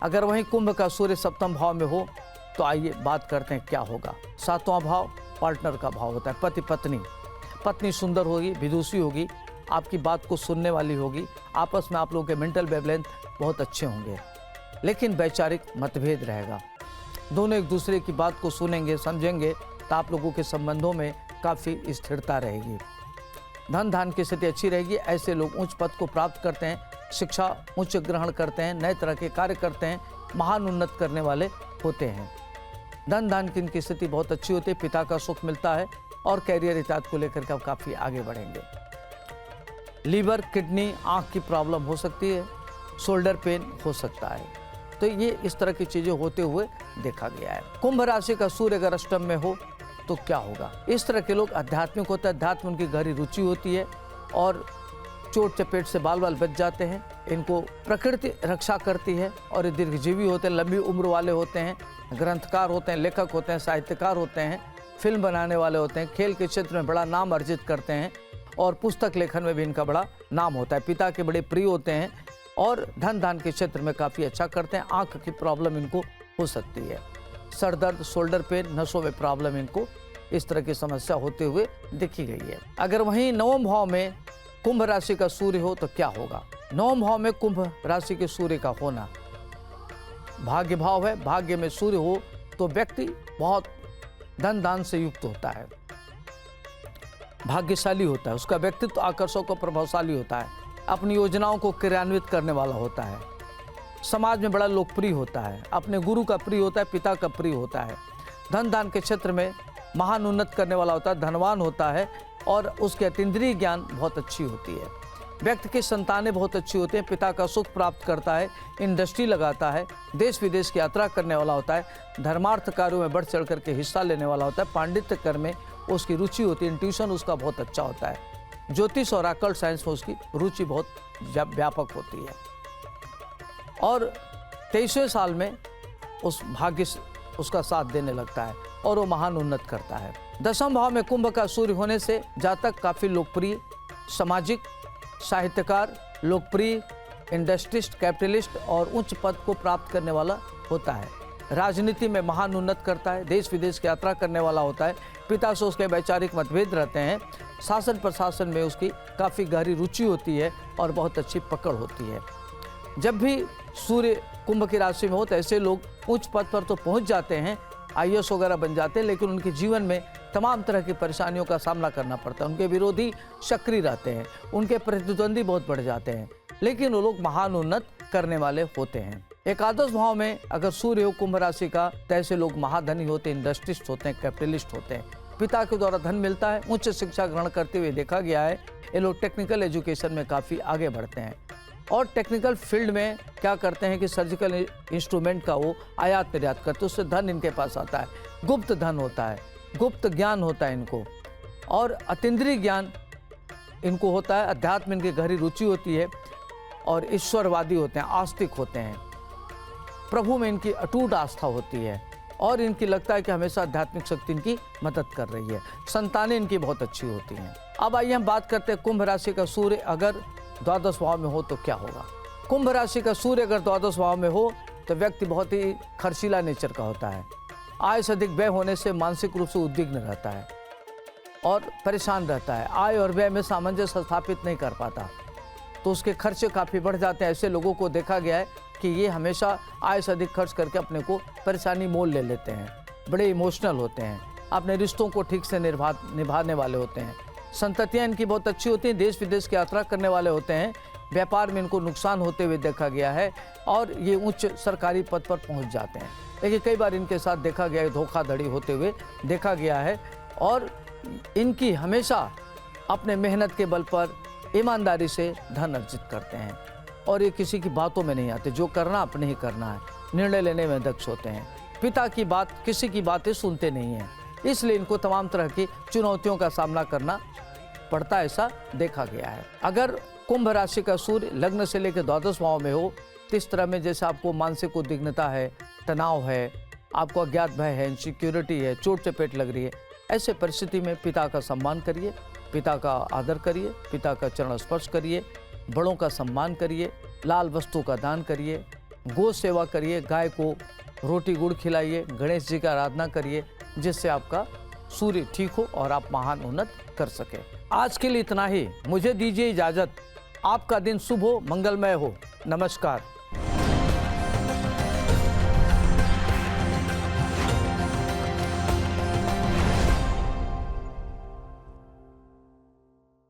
अगर वहीं कुंभ का सूर्य सप्तम भाव में हो तो आइए बात करते हैं क्या होगा। सातवां भाव पार्टनर का भाव होता है, पति पत्नी। पत्नी सुंदर होगी, विदुषी होगी, आपकी बात को सुनने वाली होगी, आपस में आप लोगों के मेंटल वेवलेंथ बहुत अच्छे होंगे, लेकिन वैचारिक मतभेद रहेगा। दोनों एक दूसरे की बात को सुनेंगे, समझेंगे तो आप लोगों के संबंधों में काफ़ी स्थिरता रहेगी। धन धान की स्थिति अच्छी रहेगी। ऐसे लोग उच्च पद को प्राप्त करते हैं, शिक्षा उच्च ग्रहण करते हैं, नए तरह के कार्य करते हैं, महान उन्नत करने वाले होते हैं। धन धान की इनकी स्थिति बहुत अच्छी होती है, पिता का सुख मिलता है और कैरियर इत्यादि को लेकर के आप काफ़ी आगे बढ़ेंगे। लीवर, किडनी, आँख की प्रॉब्लम हो सकती है, शोल्डर पेन हो सकता है, तो ये इस तरह की चीज़ें होते हुए देखा गया है। कुंभ राशि का सूर्य अगर अष्टम में हो तो क्या होगा। इस तरह के लोग आध्यात्मिक होते हैं, अध्यात्म उनकी गहरी रुचि होती है और चोट चपेट से बाल बाल बच जाते हैं। इनको प्रकृति रक्षा करती है और ये दीर्घजीवी होते हैं, लंबी उम्र वाले होते हैं, ग्रंथकार होते हैं, लेखक होते हैं, साहित्यकार होते हैं, फिल्म बनाने वाले होते हैं, खेल के क्षेत्र में बड़ा नाम अर्जित करते हैं और पुस्तक लेखन में भी इनका बड़ा नाम होता है। पिता के बड़े प्रिय होते हैं और धन धान के क्षेत्र में काफ़ी अच्छा करते हैं। आँख की प्रॉब्लम इनको हो सकती है, सर दर्द, शोल्डर पेन, नसों में प्रॉब्लम, इनको इस तरह की समस्या होते हुए देखी गई है। अगर वहीं नवम भाव में कुंभ राशि का सूर्य हो तो क्या होगा। नवम भाव में कुंभ राशि के सूर्य का होना भाग्य भाव है। भाग्य में सूर्य हो तो व्यक्ति बहुत धन दान से युक्त होता है, भाग्यशाली होता है, उसका व्यक्तित्व आकर्षक और प्रभावशाली होता है, अपनी योजनाओं को क्रियान्वित करने वाला होता है, समाज में बड़ा लोकप्रिय होता है, अपने गुरु का प्रिय होता है, पिता का प्रिय होता है, धन दान के क्षेत्र में महान उन्नत करने वाला होता है, धनवान होता है और उसके अतीन्द्रिय ज्ञान बहुत अच्छी होती है। व्यक्ति की संतानें बहुत अच्छी होती हैं, पिता का सुख प्राप्त करता है, इंडस्ट्री लगाता है, देश विदेश की यात्रा करने वाला होता है, धर्मार्थ कार्यों में बढ़ चढ़ करके हिस्सा लेने वाला होता है, पांडित्य कर्म में उसकी रुचि होती है, इंट्यूशन उसका बहुत अच्छा होता है, ज्योतिष और ऑकल्ट साइंस में उसकी रुचि बहुत व्यापक होती है और 23वें साल में उस भाग्य उसका साथ देने लगता है और वो महान उन्नत करता है। दसम भाव में कुंभ का सूर्य होने से जातक काफ़ी लोकप्रिय, सामाजिक, साहित्यकार, लोकप्रिय, इंडस्ट्रिस्ट, कैपिटलिस्ट और उच्च पद को प्राप्त करने वाला होता है। राजनीति में महान उन्नत करता है, देश विदेश की यात्रा करने वाला होता है, पिता से उसके वैचारिक मतभेद रहते हैं, शासन प्रशासन में उसकी काफ़ी गहरी रुचि होती है और बहुत अच्छी पकड़ होती है। जब भी सूर्य कुंभ की राशि में हो तो ऐसे लोग उच्च पद पर तो पहुंच जाते हैं, आईएएस वगैरह बन जाते हैं, लेकिन उनके जीवन में तमाम तरह की परेशानियों का सामना करना पड़ता है। उनके विरोधी सक्रिय रहते हैं, उनके प्रतिद्वंदी बहुत बढ़ जाते हैं, लेकिन वो लोग महान उन्नत करने वाले होते हैं। एकादश भाव में अगर सूर्य हो कुंभ राशि का तो ऐसे लोग महाधनी होते हैं, इंडस्ट्रिस्ट होते हैं, कैपिटलिस्ट होते हैं, पिता के द्वारा धन मिलता है, उच्च शिक्षा ग्रहण करते हुए देखा गया है। ये लोग टेक्निकल एजुकेशन में काफ़ी आगे बढ़ते हैं और टेक्निकल फील्ड में क्या करते हैं कि सर्जिकल इंस्ट्रूमेंट का वो आयात निर्यात करते हैं, उससे धन इनके पास आता है, गुप्त धन होता है, गुप्त ज्ञान होता है इनको और अतीन्द्रिय ज्ञान इनको होता है, अध्यात्म इनकी गहरी रुचि होती है और ईश्वरवादी होते हैं, आस्तिक होते हैं, प्रभु में इनकी अटूट आस्था होती है और इनकी लगता है कि हमेशा आध्यात्मिक शक्ति इनकी मदद कर रही है, संतानें इनकी बहुत अच्छी होती हैं। अब आइए हम बात करते हैं कुंभ राशि का सूर्य अगर द्वादश भाव में हो तो क्या होगा। कुंभ राशि का सूर्य अगर द्वादश भाव में हो तो व्यक्ति बहुत ही खर्चीला नेचर का होता है, आय से अधिक व्यय होने से मानसिक रूप से उद्विग्न रहता है और परेशान रहता है, आय और व्यय में सामंजस्य स्थापित नहीं कर पाता तो उसके खर्चे काफ़ी बढ़ जाते हैं। ऐसे लोगों को देखा गया है कि ये हमेशा आय से अधिक खर्च करके अपने को परेशानी मोल ले लेते हैं, बड़े इमोशनल होते हैं, अपने रिश्तों को ठीक से निभाने वाले होते हैं, संततियाँ इनकी बहुत अच्छी होती हैं, देश विदेश की यात्रा करने वाले होते हैं, व्यापार में इनको नुकसान होते हुए देखा गया है और ये उच्च सरकारी पद पर पहुंच जाते हैं, लेकिन कई बार इनके साथ देखा गया है धोखाधड़ी होते हुए देखा गया है और इनकी हमेशा अपने मेहनत के बल पर ईमानदारी से धन अर्जित करते हैं और ये किसी की बातों में नहीं आते, जो करना अपने ही करना है, निर्णय लेने में दक्ष होते हैं, पिता की बात किसी की बातें सुनते नहीं हैं, इसलिए इनको तमाम तरह की चुनौतियों का सामना करना पड़ता, ऐसा देखा गया है। अगर कुंभ राशि का सूर्य लग्न से लेकर द्वादश भाव में हो तो इस तरह में जैसे आपको मानसिक उद्विग्नता है, तनाव है, आपको अज्ञात भय है, इनसिक्योरिटी है, चोट चपेट लग रही है, ऐसे परिस्थिति में पिता का सम्मान करिए, पिता का आदर करिए, पिता का चरण स्पर्श करिए, बड़ों का सम्मान करिए, लाल वस्तु का दान करिए, गौ सेवा करिए, गाय को रोटी गुड़ खिलाइए, गणेश जी की आराधना करिए, जिससे आपका सूर्य ठीक हो और आप महान उन्नत कर सके। आज के लिए इतना ही, मुझे दीजिए इजाजत। आपका दिन शुभ हो, मंगलमय हो। नमस्कार।